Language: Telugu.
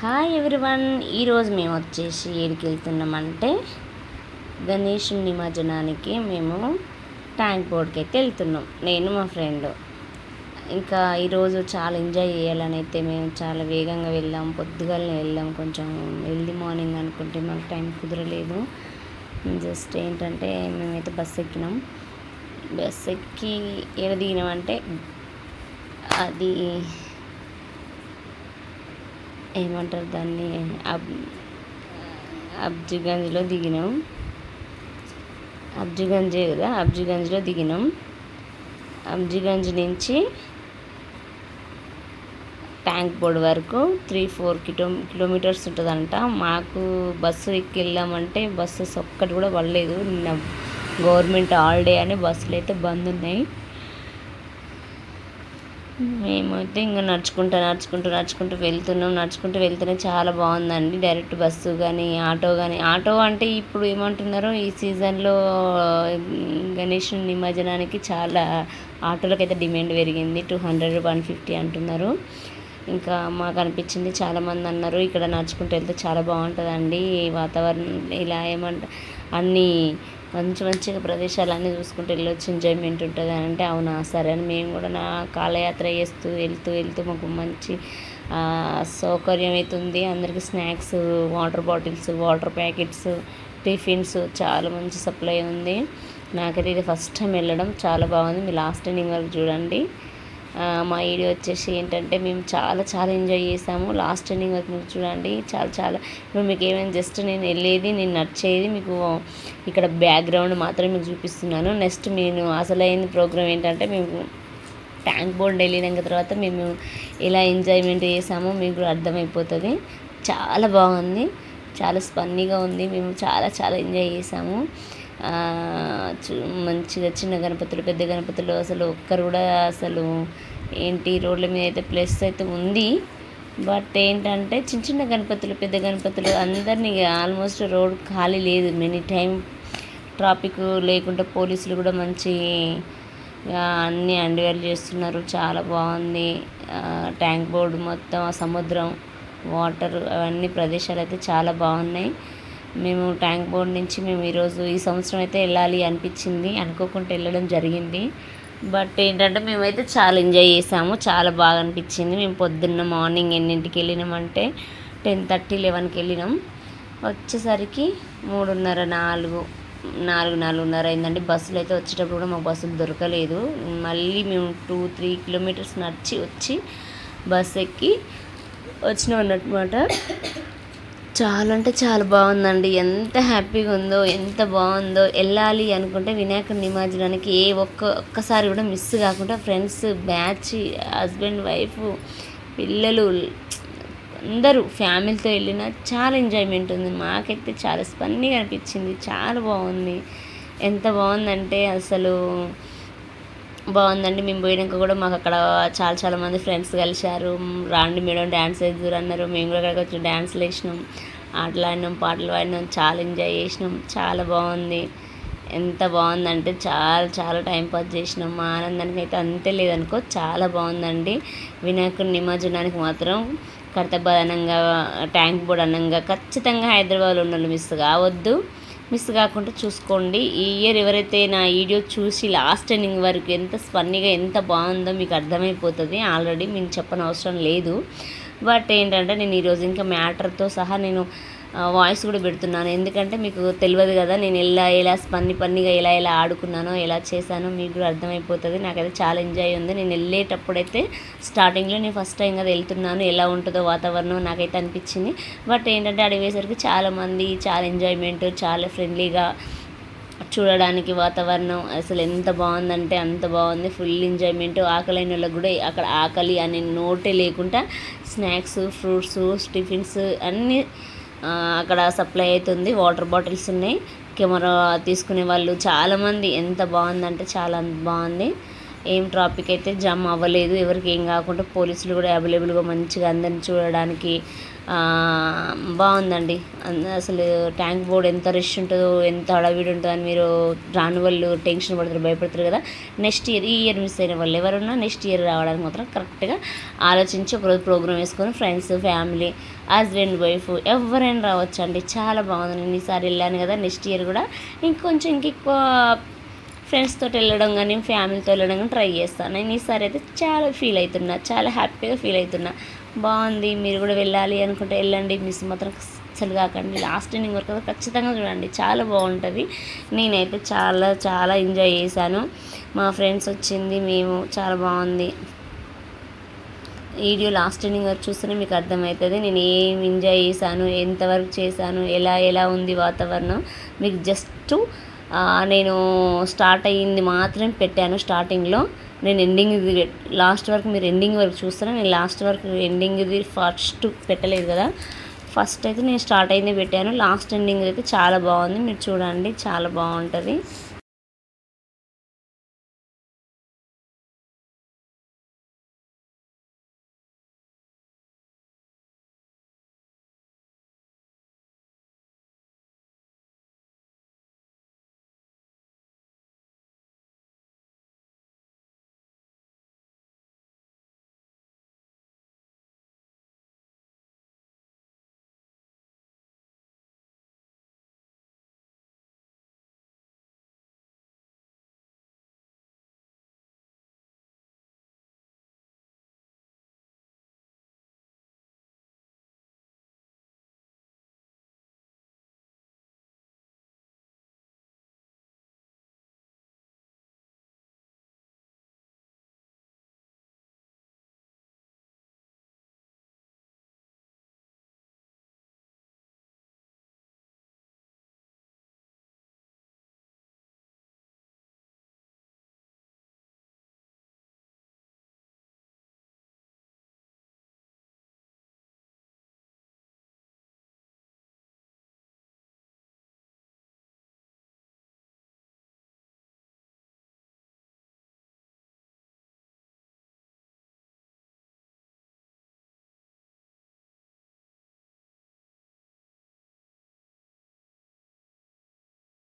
హాయ్ ఎవ్రీవన్, ఈరోజు మేము వచ్చేసి ఏడికి వెళ్తున్నామంటే గణేష్ నిమజ్జనానికి మేము ట్యాంక్ బోర్డ్కి అయితే వెళ్తున్నాం, నేను మా ఫ్రెండ్. ఇంకా ఈరోజు చాలా ఎంజాయ్ చేయాలని అయితే మేము చాలా వేగంగా వెళ్ళాం, పొద్దుగాలనే వెళ్ళాం. కొంచెం ఎర్లీ మార్నింగ్ అనుకుంటే మాకు టైం కుదరలేదు. జస్ట్ ఏంటంటే మేమైతే బస్సు ఎక్కినాం. బస్సు ఎక్కి ఏడ దిగినామంటే అది ఏమంటారు దాన్ని, అబ్జిగంజ్లో దిగినాం. అబ్జిగంజే కదా, అబ్జిగంజ్లో దిగినాం. అబ్జిగంజ్ నుంచి ట్యాంక్ బోర్డ్ వరకు 3-4 కిలోమీటర్స్ ఉంటుందంట. మాకు బస్సు ఎక్కి వెళ్ళామంటే బస్సెస్ ఒక్కటి కూడా పడలేదు. నిన్న గవర్నమెంట్ హాలిడే అని బస్సులు అయితే బంద్ ఉన్నాయి. మేమైతే ఇంకా నడుచుకుంటూ వెళ్తున్నాం. నడుచుకుంటూ వెళ్తూనే చాలా బాగుందండి. డైరెక్ట్ బస్సు కానీ ఆటో అంటే ఇప్పుడు ఏమంటున్నారో ఈ సీజన్లో గణేష్ నిమజ్జనానికి చాలా ఆటోలకైతే డిమాండ్ పెరిగింది. 200-150 అంటున్నారు. ఇంకా మాకు అనిపించింది, చాలామంది అన్నారు ఇక్కడ నడుచుకుంటూ వెళ్తే చాలా బాగుంటుందండి, వాతావరణం ఇలా అన్నీ మంచిగా ప్రదేశాలన్నీ చూసుకుంటూ వెళ్ళొచ్చు, ఎంజాయ్మెంట్ ఉంటుంది అని అంటే అవునా సరే అని మేము కూడా కాలయాత్ర చేస్తూ వెళ్తూ మాకు మంచి సౌకర్యం అవుతుంది. అందరికీ snacks, water bottles, water packets, tiffins చాలా మంచి సప్లై ఉంది. నాకైతే ఇది ఫస్ట్ టైం వెళ్ళడం చాలా బాగుంది. మీ లాస్ట్ ఎండింగ్ వరకు చూడండి. మా వీడియో వచ్చేసి ఏంటంటే మేము చాలా ఎంజాయ్ చేసాము. లాస్ట్ ఎండింగ్ వరకు మీకు చూడండి. చాలా ఇప్పుడు మీకు ఏమైనా జస్ట్ నేను నడిచేది మీకు ఇక్కడ బ్యాక్గ్రౌండ్ మాత్రమే మీకు చూపిస్తున్నాను. నెక్స్ట్ నేను అసలైన ప్రోగ్రామ్ ఏంటంటే మేము ట్యాంక్ బోర్డ్ వెళ్ళినాక తర్వాత మేము ఎలా ఎంజాయ్మెంట్ చేసామో మీకు అర్థమైపోతుంది. చాలా బాగుంది, చాలా ఫన్నీగా ఉంది. మేము చాలా ఎంజాయ్ చేసాము. మంచిగా చిన్న గణపతులు, పెద్ద గణపతులు అసలు ఒక్కరు కూడా అసలు ఏంటి రోడ్ల మీద అయితే ప్లేస్ అయితే ఉంది. బట్ ఏంటంటే చిన్న గణపతులు, పెద్ద గణపతులు అందరినీ ఆల్మోస్ట్ రోడ్ ఖాళీ లేదు. మెనీ టైం ట్రాఫిక్ లేకుండా పోలీసులు కూడా మంచి అన్నీ అండర్వేర్ చేస్తున్నారు. చాలా బాగుంది. ట్యాంక్ బోర్డు మొత్తం ఆ సముద్రం, వాటర్ అవన్నీ ప్రదేశాలు అయితే చాలా బాగున్నాయి. మేము ట్యాంక్ బోర్డ్ నుంచి మేము ఈ సంవత్సరం అయితే వెళ్ళాలి అనిపించింది, అనుకోకుండా వెళ్ళడం జరిగింది. బట్ ఏంటంటే మేమైతే చాలా ఎంజాయ్ చేసాము, చాలా బాగా అనిపించింది. మేము పొద్దున్న మార్నింగ్ ఎన్నింటికి వెళ్ళినామంటే 10:30-11కి వెళ్ళినాం. వచ్చేసరికి 3:30-4 అయిందండి. బస్సులు అయితే వచ్చేటప్పుడు కూడా మాకు బస్సులు దొరకలేదు. మళ్ళీ మేము 2-3 కిలోమీటర్స్ నడిచి వచ్చి బస్సు ఎక్కి వచ్చినాం అన్నమాట. చాలా అంటే చాలా బాగుందండి. ఎంత హ్యాపీగా ఉందో, ఎంత బాగుందో. వెళ్ళాలి అనుకుంటే వినాయకుడి నిమజ్జనానికి ఒక్కసారి కూడా మిస్ కాకుండా ఫ్రెండ్స్, బ్యాచ్, హస్బెండ్, వైఫ్, పిల్లలు అందరూ ఫ్యామిలీతో వెళ్ళినా చాలా ఎంజాయ్మెంట్ ఉంది. మాకైతే చాలా ఫన్నీగా అనిపించింది, చాలా బాగుంది. ఎంత బాగుందంటే అసలు బాగుందండి. మేము పోయినాక కూడా మాకు అక్కడ చాలా మంది ఫ్రెండ్స్ కలిశారు. రాండి మేడం డ్యాన్స్ వేద్దురు అన్నారు. మేము కూడా అక్కడికి వచ్చి డ్యాన్స్లు వేసినాం, ఆటలు ఆడినాం, పాటలు పాడినాం, చాలా ఎంజాయ్ చేసినాం. చాలా బాగుంది. ఎంత బాగుందంటే చాలా టైం పాస్ చేసినాం. మా ఆనందానికి అయితే అంతే లేదనుకో, చాలా బాగుందండి. వినాయకుడి నిమజ్జనానికి మాత్రం కడతాబాద్ అనంగా, ట్యాంక్ బోర్డ్ అనంగా ఖచ్చితంగా హైదరాబాద్లో ఉన్న వాళ్ళు మిస్ కాకుండా చూసుకోండి. ఈ ఇయర్ ఎవరైతే నా వీడియో చూసి లాస్ట్ ఎండింగ్ వరకు ఎంత ఫన్నీగా ఎంత బాగుందో మీకు అర్థమైపోతుంది. ఆల్రెడీ మీకు చెప్పని అవసరం లేదు. బట్ ఏంటంటే నేను ఈరోజు ఇంకా మ్యాటర్తో సహా నేను వాయిస్ కూడా పెడుతున్నాను. ఎందుకంటే మీకు తెలియదు కదా నేను ఎలా ఫన్నీగా ఎలా ఆడుకున్నానో, ఎలా చేశానో మీకు కూడా అర్థమైపోతుంది. నాకైతే చాలా ఎంజాయ్ ఉంది. నేను వెళ్ళేటప్పుడైతే స్టార్టింగ్లో నేను ఫస్ట్ టైం కదా వెళ్తున్నాను, ఎలా ఉంటుందో వాతావరణం నాకైతే అనిపించింది. బట్ ఏంటంటే అడిగేసరికి చాలామంది చాలా ఎంజాయ్మెంట్, చాలా ఫ్రెండ్లీగా చూడడానికి వాతావరణం అసలు ఎంత బాగుందంటే అంత బాగుంది. Full enjoyment. ఆకలైన వాళ్ళకి కూడా అక్కడ ఆకలి అనే నోటే లేకుండా స్నాక్స్, ఫ్రూట్స్, టిఫిన్స్ అన్నీ అక్కడ సప్లై అవుతుంది. వాటర్ బాటిల్స్ ఉన్నాయి. కెమెరా తీసుకునే వాళ్ళు చాలామంది. ఎంత బాగుందంటే చాలా బాగుంది. ఏం ట్రాఫిక్ అయితే జామ్ అవ్వలేదు, ఎవరికి ఏం కాకుండా పోలీసులు కూడా అవైలబుల్గా మంచిగా అందరిని చూడడానికి బాగుందండి. అసలు ట్యాంక్ బోర్డ్ ఎంత రష్ ఉంటుందో, ఎంత హడావిడి ఉంటుందో అని మీరు రాని వాళ్ళు టెన్షన్ పడతారు, భయపడతారు కదా. నెక్స్ట్ ఇయర్, ఈ ఇయర్ మిస్ అయిన వాళ్ళు ఎవరున్నా నెక్స్ట్ ఇయర్ రావడానికి మాత్రం కరెక్ట్గా ఆలోచించి ఒకరోజు ప్రోగ్రామ్ వేసుకొని ఫ్రెండ్స్, ఫ్యామిలీ, హస్బెండ్, వైఫ్ ఎవరైనా రావచ్చు అండి. చాలా బాగుంది. నేను ఈసారి వెళ్ళాను కదా, నెక్స్ట్ ఇయర్ కూడా ఇంకెక్కువ ఫ్రెండ్స్ తోటి వెళ్ళడం కానీ ఫ్యామిలీతో వెళ్ళడం కానీ ట్రై చేస్తాను. నేను ఈసారి అయితే చాలా ఫీల్ అవుతున్నా, చాలా హ్యాపీగా ఫీల్ అవుతున్నా. బాగుంది. మీరు కూడా వెళ్ళాలి అనుకుంటే వెళ్ళండి, మిస్ మాత్రం అసలు కాకండి. లాస్ట్ ఎండింగ్ వరకు ఖచ్చితంగా చూడండి, చాలా బాగుంటుంది. నేనైతే చాలా చాలా ఎంజాయ్ చేశాను. మా ఫ్రెండ్స్ వచ్చింది, మేము చాలా బాగుంది. వీడియో లాస్ట్ ఎండింగ్ వరకు చూస్తేనే మీకు అర్థమవుతుంది నేను ఏం ఎంజాయ్ చేశాను, ఎంతవరకు చేశాను, ఎలా ఉంది వాతావరణం. మీకు జస్ట్ నేను స్టార్ట్ అయ్యింది మాత్రం పెట్టాను స్టార్టింగ్లో. నేను ఎండింగ్ది లాస్ట్ వరకు మీరు ఎండింగ్ వరకు చూస్తాను. నేను లాస్ట్ వరకు ఎండింగ్ది ఫస్ట్ పెట్టలేదు కదా, ఫస్ట్ అయితే నేను స్టార్ట్ అయింది పెట్టాను. లాస్ట్ ఎండింగ్ అయితే చాలా బాగుంది, మీరు చూడండి, చాలా బాగుంటుంది.